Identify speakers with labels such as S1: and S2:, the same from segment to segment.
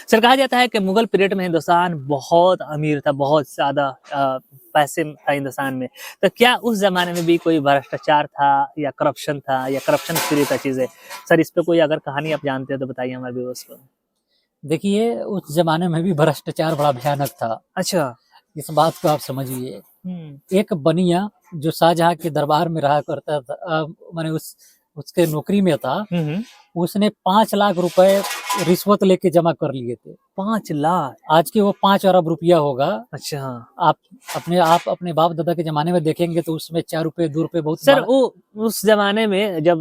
S1: Sir कहा जाता है कि मुगल पीरियड में हिंदुस्तान बहुत अमीर था, बहुत ज़्यादा पैसे था हिंदुस्तान में। तो क्या उस ज़माने में भी कोई भ्रष्टाचार था या करप्शन था या करप्शन फ्री था चीज़ें? सर इस पे कोई अगर कहानी आप जानते हैं तो बताइए हमारे व्यूअर्स को।
S2: देखिए, उस ज़माने में भी भ्रष्टाचार बड़ा भयानक था।
S1: अच्छा।
S2: इस बात को आप समझिए।
S1: हुँ।
S2: एक बनिया जो शाहजहाँ के दरबार में रहा करता था, माने उसके नौकरी में था,
S1: हुँ, हुँ।
S2: उसने 5 लाख रुपए रिश्वत लेके जमा कर लिए थे।
S1: 5 लाख!
S2: आज के वो 5 अरब रुपया होगा।
S1: अच्छा।
S2: आप अपने बाप-दादा के ज़माने में देखेंगे तो उसमें 4 रुपए, 2 रुपए बहुत
S1: सर
S2: बड़ा।
S1: वो उस ज़माने में जब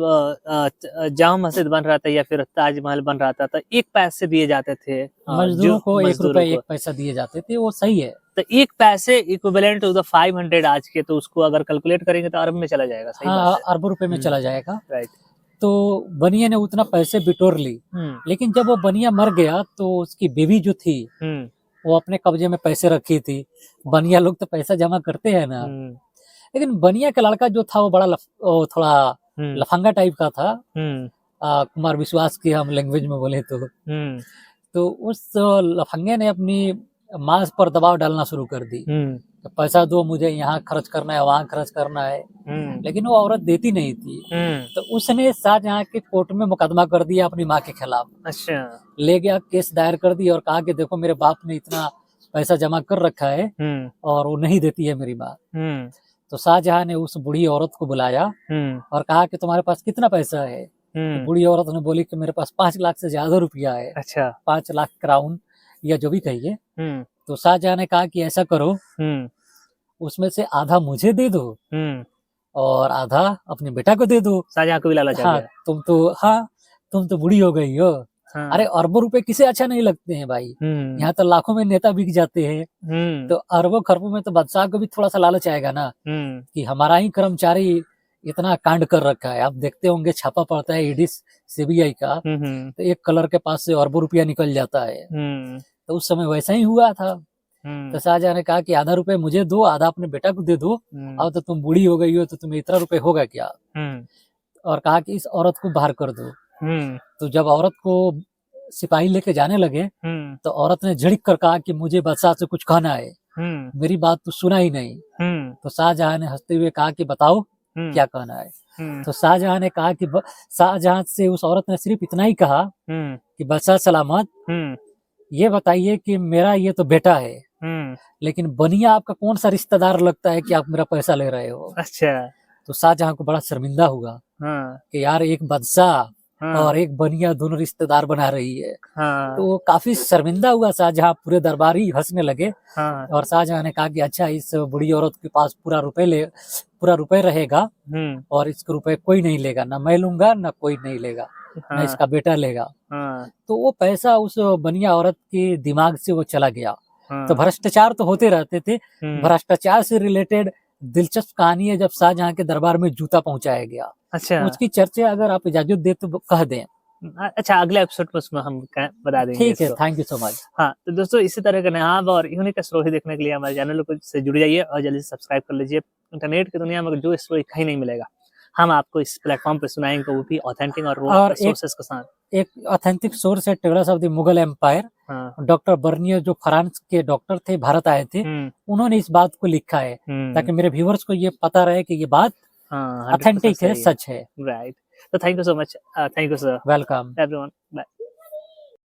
S1: जामा मस्जिद बन रहा था या फिर ताजमहल बन रहा था, तो 1 पैसे दिए जाते थे जो
S2: मज़दूरों को 1
S1: मज़दूरों
S2: रुपए
S1: को।
S2: 1 पैसा दिए जाते थे, वो सही है।
S1: तो 1 पैसे इक्विवेलेंट टू द 500 आज के, तो उसको अगर कैलकुलेट करेंगे तो अरब में चला जाएगा, सही बात
S2: हाँ,
S1: है।
S2: अरबों रुपए में
S1: हुँ,
S2: चला जाएगा।
S1: राइट।
S2: तो बनिया ने उतना पैसे बिटोर ली।
S1: हुँ,
S2: लेकिन जब वो बनिया मर गया तो उसकी बीवी जो थी,
S1: हुँ,
S2: वो अपने कब्जे में पैसे रखी थी। बनिया लोग तो पैसा जमा करते हैं ना।
S1: हुँ,
S2: लेकिन बनिया का लड़का जो था वो बड़ा थोड़ा
S1: हुँ,
S2: लफंगा टाइप का था।
S1: हुँ,
S2: कुमार विश्वास की हम लैंग्वेज में बोले तो।
S1: हुँ,
S2: तो उस लफंगे ने अपनी माँ पर दबाव डालना शुरू कर दी
S1: हुँ,
S2: कि पैसा दो, मुझे यहाँ खर्च करना है, वहाँ खर्च करना है।
S1: हुँ,
S2: लेकिन वो औरत देती नहीं थी।
S1: हुँ,
S2: तो उसने शाहजहाँ के कोर्ट में मुकदमा कर दिया अपनी माँ के खिलाफ।
S1: अच्छा।
S2: ले गया, केस दायर कर दी और कहा कि देखो मेरे बाप ने इतना पैसा जमा कर रखा है
S1: हुँ,
S2: और वो नहीं देती है मेरी माँ।
S1: हुँ,
S2: तो शाहजहाँ ने उस बूढ़ी औरत को बुलाया
S1: हुँ,
S2: और कहा कि तुम्हारे पास कितना पैसा है? तो
S1: हुँ,
S2: बूढ़ी औरत ने बोली कि मेरे पास 5 लाख से ज़्यादा रुपया है,
S1: अच्छा।
S2: 5 लाख क्राउन या जो भी कहिए।
S1: हुँ,
S2: तो शाहजहाँ ने कहा कि ऐसा करो,
S1: हुँ,
S2: उसमें से आधा मुझे दे दो
S1: हुँ,
S2: और आधा अपने बेटा को दे दो।
S1: शाहजहाँ को भी लालच आ
S2: हाँ,
S1: गया।
S2: तुम तो बूढ़ी हो गई हो।
S1: हाँ।
S2: अरे अरबों रुपए किसे अच्छा नहीं लगते हैं भाई?
S1: हुँ,
S2: यहाँ तो लाखों में नेता बिक जाते हैं।
S1: हुँ,
S2: तो अरबों खरबों में तो बादशाह को भी थोड़ा-सा लालच आएगा ना,
S1: हुँ,
S2: कि हमारा ही कर्मचारी इतना कांड कर रखा है। आप देखते होंगे छापा पड़ता है ईडी सीबीआई का,
S1: हुँ, हुँ,
S2: तो एक क्लर्क के पास से अरबों रुपया निकल जाता है।
S1: हुँ,
S2: तो उस समय वैसा ही हुआ था। तो
S1: हुँ,
S2: शाहजहाँ ने कहा कि आधा रुपए मुझे दो, आधा अपने बेटा को दे दो।
S1: हुँ,
S2: अब तो तुम बूढ़ी हो गई हो तो तुम्हें इतना रुपए होगा क्या?
S1: हुँ,
S2: और कहा कि इस औरत को बाहर कर दो।
S1: हुँ,
S2: तो जब औरत को सिपाही लेके जाने लगे,
S1: हुँ,
S2: तो औरत ने झिड़क कर कहा कि मुझे बादशाह से कुछ कहना है,
S1: हुँ,
S2: मेरी बात तो सुना ही नहीं।
S1: हुँ,
S2: तो शाहजहाँ ने हंसते हुए कहा कि बताओ
S1: हुँ,
S2: क्या कहना है?
S1: हुँ,
S2: तो शाहजहाँ ने कहा कि शाहजहाँ से उस औरत ने सिर्फ इतना ही कहा
S1: हुँ,
S2: कि बादशाह सलामत,
S1: हुँ,
S2: ये बताइए कि मेरा ये तो बेटा है,
S1: हुँ,
S2: लेकिन बनिया आपका कौन सा रिश्तेदार लगता है कि आप मेरा पैसा ले रहे हो?
S1: अच्छा।
S2: तो शाहजहाँ को बड़ा शर्मिंदा हुआ
S1: हाँ,
S2: कि यार एक बादशाह
S1: हाँ,
S2: और एक बनिया दोनों रिश्तेदार बना रही है। तो
S1: हाँ,
S2: वो काफ़ी शर्मिंदा हुआ शाहजहाँ, पूरे दरबार ही हँसने लगे।
S1: हाँ,
S2: और शाहजहाँ ने कहा कि अच्छा इस बूढ़ी औरत के पास पूरा रुपए रहेगा
S1: हुँ,
S2: और इसके रुपए कोई नहीं लेगा, ना मैं लूँगा, ना कोई नहीं लेगा, ना
S1: हाँ,
S2: इसका बेटा लेगा।
S1: हाँ,
S2: तो वो पैसा उस बनिया औरत के दिमाग से वो चला गया। तो
S1: हाँ,
S2: भ्रष्टाचार तो होते रहते थे।
S1: हुँ,
S2: भ्रष्टाचार से रिलेटेड दिलचस्प कहानी है जब शाहजहाँ के दरबार में जूता पहुँचाया गया।
S1: अच्छा।
S2: उसकी चर्चा अगर आप इजाज़त दें तो कह दें।
S1: अच्छा अगले एपिसोड में उसमें हम बता देंगे
S2: ठीक है,
S1: इसको।
S2: Thank you so much.
S1: हाँ, तो दोस्तों इसी तरह के नयाब और यूनिक स्टोरी देखने के लिए हमारे चैनल को से जुड़ जाइए और जल्दी से सब्सक्राइब कर लीजिए। इंटरनेट की दुनिया में जो स्टोरी कहीं नहीं मिलेगा, हम आपको इस प्लेटफ़ॉर्म पे सुनाएँगे, वो भी ऑथेंटिक और रॉ
S2: और
S1: सोर्सेज़ के साथ।
S2: एक ऑथेंटिक सोर्स है tellers of the Mughal empire.
S1: हाँ।
S2: डॉक्टर बर्नियर जो फ्रांस के डॉक्टर थे, भारत आए थे,
S1: हुँ,
S2: उन्होंने इस बात को लिखा है
S1: हुँ।
S2: ताकि मेरे व्यूअर्स को ये पता रहे कि ये बात
S1: हाँ, 100%
S2: ऑथेंटिक है,
S1: सही है।
S2: सच है।
S1: राइट। तो thank you so much. Thank you sir
S2: welcome.
S1: Everyone. Bye.